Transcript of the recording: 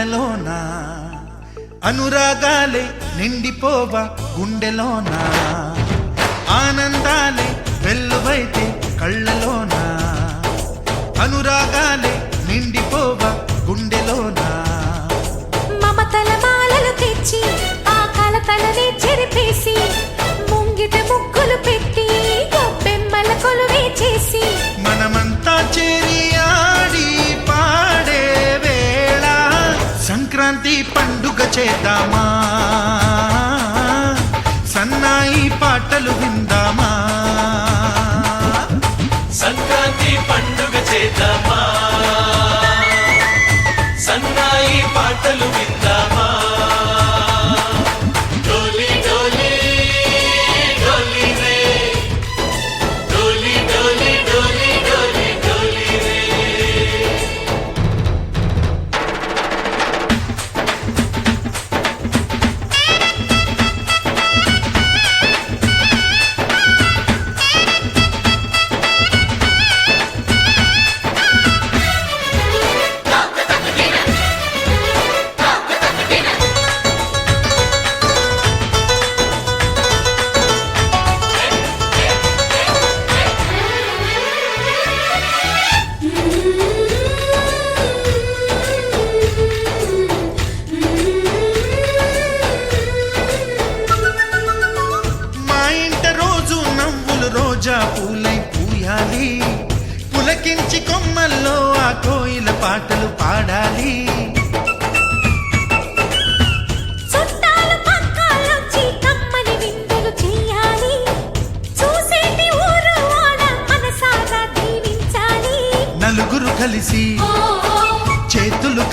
కళ్ళలోన అనురాగాలే నిండిపోవా గుండెలోన ఆనందాలే వెల్లువైతే కళ్ళలోన అనురాగాలే నిండిపోవా గుండెలోన మమతల మాలలు తెచ్చి ఆ కలతలనే చెరిపేసి ముంగిట ముగ్గులు పెట్టి గొప్పెమ్మల కొలువే చేసి మనమంతా చేరి ఆడి పాడే వేళ సంక్రాంతి పండుగ చేద్దామా సన్నాయి పాటలు విందామా సంక్రాంతి పండుగ చేద్దామా సన్నాయి పాటలు విందామా డోలి డోలి డోలి రే డోలి డోలి డోలి డోలి డోలి రే రోజా పూలై పూయాలి పులకించి కొమ్మల్లో ఆ కోయిల పాటలు పాడాలి చుట్టాలు పక్కాలొచ్చి కమ్మని విందులు చెయ్యాలి చూసేటి ఊరు వాడ మనసారా దీవించాలి నలుగురు కలిసి చేతులు